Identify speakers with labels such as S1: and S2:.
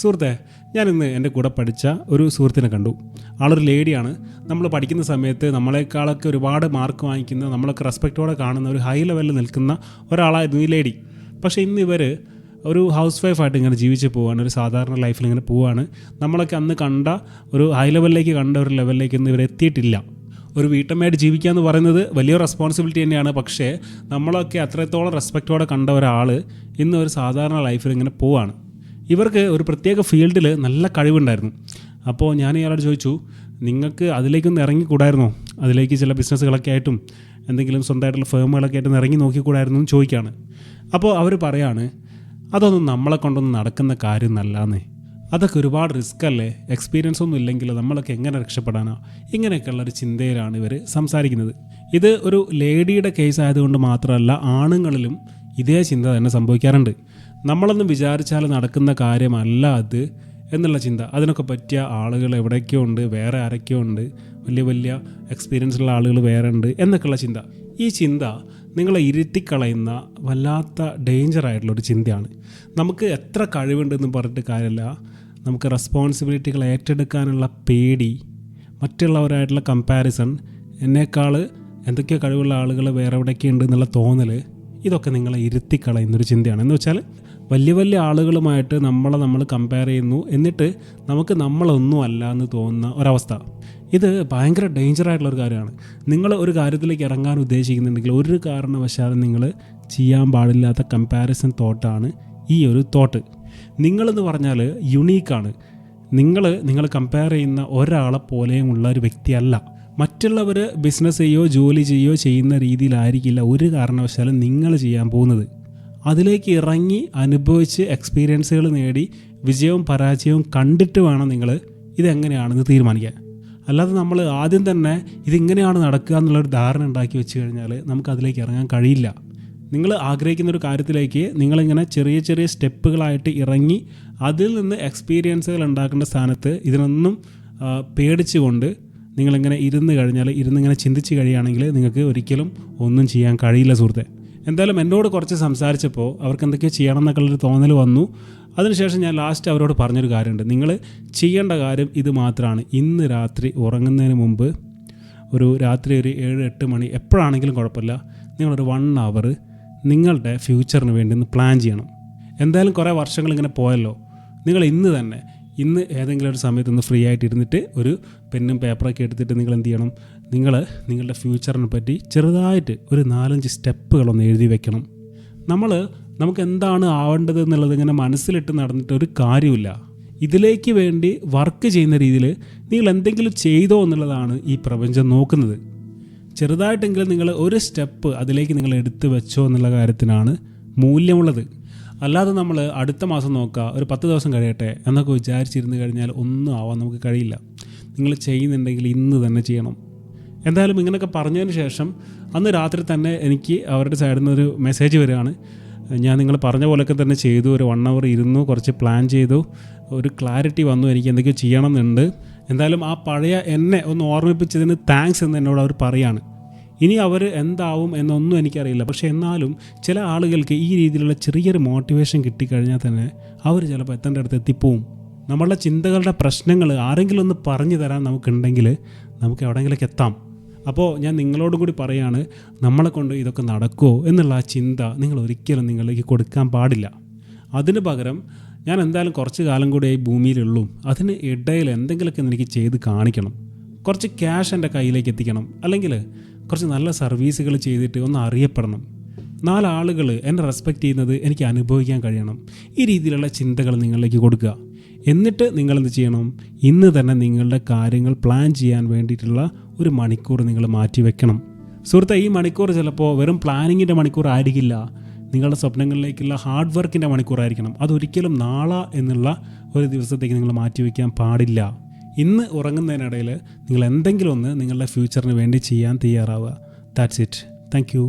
S1: സുഹൃത്തെ, ഞാനിന്ന് എൻ്റെ കൂടെ പഠിച്ച ഒരു സുഹൃത്തിനെ കണ്ടു. ആളൊരു ലേഡിയാണ്. നമ്മൾ പഠിക്കുന്ന സമയത്ത് നമ്മളെക്കാളൊക്കെ ഒരുപാട് മാർക്ക് വാങ്ങിക്കുന്ന, നമ്മളൊക്കെ റെസ്പെക്റ്റോടെ കാണുന്ന ഒരു ഹൈ ലെവലിൽ നിൽക്കുന്ന ഒരാളായിരുന്നു ഈ ലേഡി. പക്ഷേ ഇന്ന് ഇവർ ഒരു ഹൗസ് വൈഫായിട്ട് ഇങ്ങനെ ജീവിച്ച് പോവുകയാണ്, ഒരു സാധാരണ ലൈഫിൽ ഇങ്ങനെ പോവുകയാണ്. നമ്മളൊക്കെ അന്ന് കണ്ട ഒരു ഹൈ ലെവലിലേക്ക് കണ്ട ഒരു ലെവലിലേക്കൊന്നും ഇവരെത്തിയിട്ടില്ല. ഒരു വീട്ടമ്മയായിട്ട് ജീവിക്കുക എന്ന് പറയുന്നത് വലിയ റെസ്പോൺസിബിലിറ്റി തന്നെയാണ്. പക്ഷേ നമ്മളൊക്കെ അത്രത്തോളം റെസ്പെക്റ്റോടെ കണ്ട ഒരാൾ ഇന്ന് ഒരു സാധാരണ ലൈഫിൽ ഇങ്ങനെ പോവുകയാണ്. ഇവർക്ക് ഒരു പ്രത്യേക ഫീൽഡിൽ നല്ല കഴിവുണ്ടായിരുന്നു. അപ്പോൾ ഞാൻ ഇയാളോട് ചോദിച്ചു, നിങ്ങൾക്ക് അതിലേക്കൊന്ന് ഇറങ്ങിക്കൂടായിരുന്നോ? അതിലേക്ക് ചില ബിസിനസ്സുകളൊക്കെ ആയിട്ടും എന്തെങ്കിലും സ്വന്തമായിട്ടുള്ള ഫേമുകളൊക്കെ ആയിട്ട് ഇറങ്ങി നോക്കിക്കൂടായിരുന്നു എന്ന് ചോദിക്കുകയാണ്. അപ്പോൾ അവർ പറയാണ്, അതൊന്നും നമ്മളെ കൊണ്ടൊന്നും നടക്കുന്ന കാര്യം നല്ലതെന്നേ. അതൊക്കെ ഒരുപാട് റിസ്ക് അല്ലേ, എക്സ്പീരിയൻസ് ഒന്നും ഇല്ലെങ്കിൽ നമ്മളൊക്കെ എങ്ങനെ രക്ഷപ്പെടാനോ? ഇങ്ങനെയൊക്കെയുള്ളൊരു ചിന്തയിലാണ് ഇവർ സംസാരിക്കുന്നത്. ഇത് ഒരു ലേഡിയുടെ കേസ് ആയതുകൊണ്ട് മാത്രമല്ല, ആണുങ്ങളിലും ഇതേ ചിന്ത തന്നെ സംഭവിക്കാറുണ്ട്. നമ്മളൊന്നും വിചാരിച്ചാൽ നടക്കുന്ന കാര്യമല്ല അത് എന്നുള്ള ചിന്ത. അതിനൊക്കെ പറ്റിയ ആളുകൾ എവിടെയൊക്കെയോ ഉണ്ട്, വേറെ ആരൊക്കെയോ ഉണ്ട്, വലിയ വലിയ എക്സ്പീരിയൻസ് ഉള്ള ആളുകൾ വേറെ ഉണ്ട് എന്നൊക്കെയുള്ള ചിന്ത. ഈ ചിന്ത നിങ്ങളെ ഇരുത്തിക്കളയുന്ന വല്ലാത്ത ഡേഞ്ചറായിട്ടുള്ളൊരു ചിന്തയാണ്. നമുക്ക് എത്ര കഴിവുണ്ടെന്ന് പറഞ്ഞിട്ട് കാര്യമില്ല, നമുക്ക് റെസ്പോൺസിബിലിറ്റികൾ ഏറ്റെടുക്കാനുള്ള പേടി, മറ്റുള്ളവരായിട്ടുള്ള കമ്പാരിസൺ, എന്നേക്കാൾ എന്തൊക്കെയോ കഴിവുള്ള ആളുകൾ വേറെ എവിടെയൊക്കെ ഉണ്ട് എന്നുള്ള തോന്നൽ, ഇതൊക്കെ നിങ്ങളെ ഇരുത്തിക്കളയുന്നൊരു ചിന്തയാണ്. എന്ന് വെച്ചാൽ വലിയ വലിയ ആളുകളുമായിട്ട് നമ്മൾ കമ്പയർ ചെയ്യുന്നു, എന്നിട്ട് നമുക്ക് നമ്മളൊന്നും അല്ല എന്ന് തോന്നുന്ന ഒരവസ്ഥ. ഇത് ഭയങ്കര ഡേഞ്ചറായിട്ടുള്ളൊരു കാര്യമാണ്. നിങ്ങൾ ഒരു കാര്യത്തിലേക്ക് ഇറങ്ങാൻ ഉദ്ദേശിക്കുന്നുണ്ടെങ്കിൽ ഒരു കാരണവശാലും നിങ്ങൾ ചെയ്യാൻ പാടില്ലാത്ത കമ്പാരിസൺ തോട്ടാണ് ഈ ഒരു തോട്ട്. നിങ്ങളെന്ന് പറഞ്ഞാൽ യുണീക്കാണ്. നിങ്ങൾ കമ്പയർ ചെയ്യുന്ന ഒരാളെ പോലെയും ഉള്ള ഒരു വ്യക്തിയല്ല. മറ്റുള്ളവർ ബിസിനസ് ചെയ്യോ ജോലി ചെയ്യോ ചെയ്യുന്ന രീതിയിലായിരിക്കില്ല ഒരു കാരണവശാലും നിങ്ങൾ ചെയ്യാൻ പോകുന്നത്. അതിലേക്ക് ഇറങ്ങി അനുഭവിച്ച് എക്സ്പീരിയൻസുകൾ നേടി വിജയവും പരാജയവും കണ്ടിട്ട് വേണം നിങ്ങൾ ഇതെങ്ങനെയാണെന്ന് തീരുമാനിക്കാൻ. അല്ലാതെ നമ്മൾ ആദ്യം തന്നെ ഇതിങ്ങനെയാണ് നടക്കുക എന്നുള്ളൊരു ധാരണ ഉണ്ടാക്കി വെച്ച് കഴിഞ്ഞാൽ നമുക്ക് അതിലേക്ക് ഇറങ്ങാൻ കഴിയില്ല. നിങ്ങൾ ആഗ്രഹിക്കുന്നൊരു കാര്യത്തിലേക്ക് നിങ്ങളിങ്ങനെ ചെറിയ ചെറിയ സ്റ്റെപ്പുകളായിട്ട് ഇറങ്ങി അതിൽ നിന്ന് എക്സ്പീരിയൻസുകൾ ഉണ്ടാക്കേണ്ട സ്ഥാനത്ത് ഇതിനൊന്നും പേടിച്ചുകൊണ്ട് നിങ്ങളിങ്ങനെ ഇരുന്നിങ്ങനെ ചിന്തിച്ച് കഴിയുകയാണെങ്കിൽ നിങ്ങൾക്ക് ഒരിക്കലും ഒന്നും ചെയ്യാൻ കഴിയില്ല സുഹൃത്തെ. എന്തായാലും എന്നോട് കുറച്ച് സംസാരിച്ചപ്പോൾ അവർക്ക് എന്തൊക്കെയോ ചെയ്യണം എന്നൊക്കെയുള്ളൊരു തോന്നൽ വന്നു. അതിനുശേഷം ഞാൻ ലാസ്റ്റ് അവരോട് പറഞ്ഞൊരു കാര്യമുണ്ട്. നിങ്ങൾ ചെയ്യേണ്ട കാര്യം ഇത് മാത്രമാണ്. ഇന്ന് രാത്രി ഉറങ്ങുന്നതിന് മുമ്പ് രാത്രി ഒരു 7-8 മണി എപ്പോഴാണെങ്കിലും കുഴപ്പമില്ല, നിങ്ങളൊരു 1 hour നിങ്ങളുടെ ഫ്യൂച്ചറിന് വേണ്ടി ഒന്ന് പ്ലാൻ ചെയ്യണം. എന്തായാലും കുറേ വർഷങ്ങളിങ്ങനെ പോയല്ലോ, നിങ്ങൾ ഇന്ന് ഏതെങ്കിലും ഒരു സമയത്തൊന്ന് ഫ്രീ ആയിട്ട് ഇരുന്നിട്ട് ഒരു പെന്നും പേപ്പറൊക്കെ എടുത്തിട്ട് നിങ്ങൾ എന്ത് ചെയ്യണം, നിങ്ങളുടെ ഫ്യൂച്ചറിനെ പറ്റി ചെറുതായിട്ട് ഒരു 4-5 സ്റ്റെപ്പുകളൊന്ന് എഴുതി വെക്കണം. നമുക്ക് എന്താണ് ആവേണ്ടത് എന്നുള്ളത് ഇങ്ങനെ മനസ്സിലിട്ട് നടന്നിട്ട് ഒരു കാര്യമില്ല. ഇതിലേക്ക് വേണ്ടി വർക്ക് ചെയ്യുന്ന രീതിയിൽ നിങ്ങൾ എന്തെങ്കിലും ചെയ്തോ എന്നുള്ളതാണ് ഈ പ്രപഞ്ചം നോക്കുന്നത്. ചെറുതായിട്ടെങ്കിലും നിങ്ങൾ ഒരു സ്റ്റെപ്പ് അതിലേക്ക് നിങ്ങൾ എടുത്തു വെച്ചോ എന്നുള്ള കാര്യത്തിനാണ് മൂല്യമുള്ളത്. അല്ലാതെ നമ്മൾ അടുത്ത മാസം നോക്കുക, ഒരു 10 ദിവസം കഴിയട്ടെ എന്നൊക്കെ വിചാരിച്ചിരുന്ന് കഴിഞ്ഞാൽ ഒന്നും ആവാൻ നമുക്ക് കഴിയില്ല. നിങ്ങൾ ചെയ്യുന്നുണ്ടെങ്കിൽ ഇന്ന് തന്നെ ചെയ്യണം. എന്തായാലും ഇങ്ങനെയൊക്കെ പറഞ്ഞതിന് ശേഷം അന്ന് രാത്രി തന്നെ എനിക്ക് അവരുടെ സൈഡിൽ നിന്നൊരു മെസ്സേജ് വരികയാണ്. ഞാൻ നിങ്ങൾ പറഞ്ഞ പോലെയൊക്കെ തന്നെ ചെയ്തു, ഒരു 1 hour ഇരുന്നു, കുറച്ച് പ്ലാൻ ചെയ്തു, ഒരു ക്ലാരിറ്റി വന്നു, എനിക്ക് എന്തൊക്കെയോ ചെയ്യണം എന്നുണ്ട്. എന്തായാലും ആ പഴയ എന്നെ ഒന്ന് ഓർമ്മിപ്പിച്ചതിന് താങ്ക്സ് എന്ന് എന്നോട് അവർ പറയാണ്. ഇനി അവർ എന്താവും എന്നൊന്നും എനിക്കറിയില്ല. പക്ഷേ എന്നാലും ചില ആളുകൾക്ക് ഈ രീതിയിലുള്ള ചെറിയൊരു മോട്ടിവേഷൻ കിട്ടിക്കഴിഞ്ഞാൽ തന്നെ അവർ ചിലപ്പോൾ എത്തേണ്ട അടുത്ത് എത്തിപ്പോവും. നമ്മളുടെ ചിന്തകളുടെ പ്രശ്നങ്ങൾ ആരെങ്കിലും ഒന്ന് പറഞ്ഞു തരാൻ നമുക്കുണ്ടെങ്കിൽ നമുക്ക് എവിടെയെങ്കിലൊക്കെ എത്താം. അപ്പോൾ ഞാൻ നിങ്ങളോടും കൂടി പറയാണ്, നമ്മളെ കൊണ്ട് ഇതൊക്കെ നടക്കുമോ എന്നുള്ള ആ ചിന്ത നിങ്ങൾ ഒരിക്കലും നിങ്ങളിലേക്ക് കൊടുക്കാൻ പാടില്ല. അതിന് പകരം ഞാൻ എന്തായാലും കുറച്ച് കാലം കൂടി ഈ ഭൂമിയിലുള്ളൂ, അതിന് ഇടയിൽ എന്തെങ്കിലുമൊക്കെ എനിക്ക് ചെയ്ത് കാണിക്കണം, കുറച്ച് ക്യാഷ് എൻ്റെ കയ്യിലേക്ക് എത്തിക്കണം, അല്ലെങ്കിൽ കുറച്ച് നല്ല സർവീസുകൾ ചെയ്തിട്ട് ഒന്ന് അറിയപ്പെടണം, 4 ആളുകൾ എന്നെ റെസ്പെക്റ്റ് ചെയ്യുന്നത് എനിക്ക് അനുഭവിക്കാൻ കഴിയണം. ഈ രീതിയിലുള്ള ചിന്തകൾ നിങ്ങളിലേക്ക് കൊടുക്കുക. എന്നിട്ട് നിങ്ങളെന്ത് ചെയ്യണം, ഇന്ന് തന്നെ നിങ്ങളുടെ കാര്യങ്ങൾ പ്ലാൻ ചെയ്യാൻ വേണ്ടിയിട്ടുള്ള 1 മണിക്കൂർ നിങ്ങൾ മാറ്റി വെക്കണം. സുഹൃത്തെ, ഈ മണിക്കൂർ ചിലപ്പോൾ വെറും പ്ലാനിങ്ങിൻ്റെ മണിക്കൂർ ആയിരിക്കില്ല, നിങ്ങളുടെ സ്വപ്നങ്ങളിലേക്കുള്ള ഹാർഡ് വർക്കിൻ്റെ മണിക്കൂറായിരിക്കണം. അതൊരിക്കലും നാളെ എന്നുള്ള ഒരു ദിവസത്തേക്ക് നിങ്ങൾ മാറ്റി വയ്ക്കാൻ പാടില്ല. ഇന്ന് ഉറങ്ങുന്നതിനിടയിൽ നിങ്ങൾ എന്തെങ്കിലും ഒന്ന് നിങ്ങളുടെ ഫ്യൂച്ചറിന് വേണ്ടി ചെയ്യാൻ തയ്യാറാവുക. That's it. Thank U.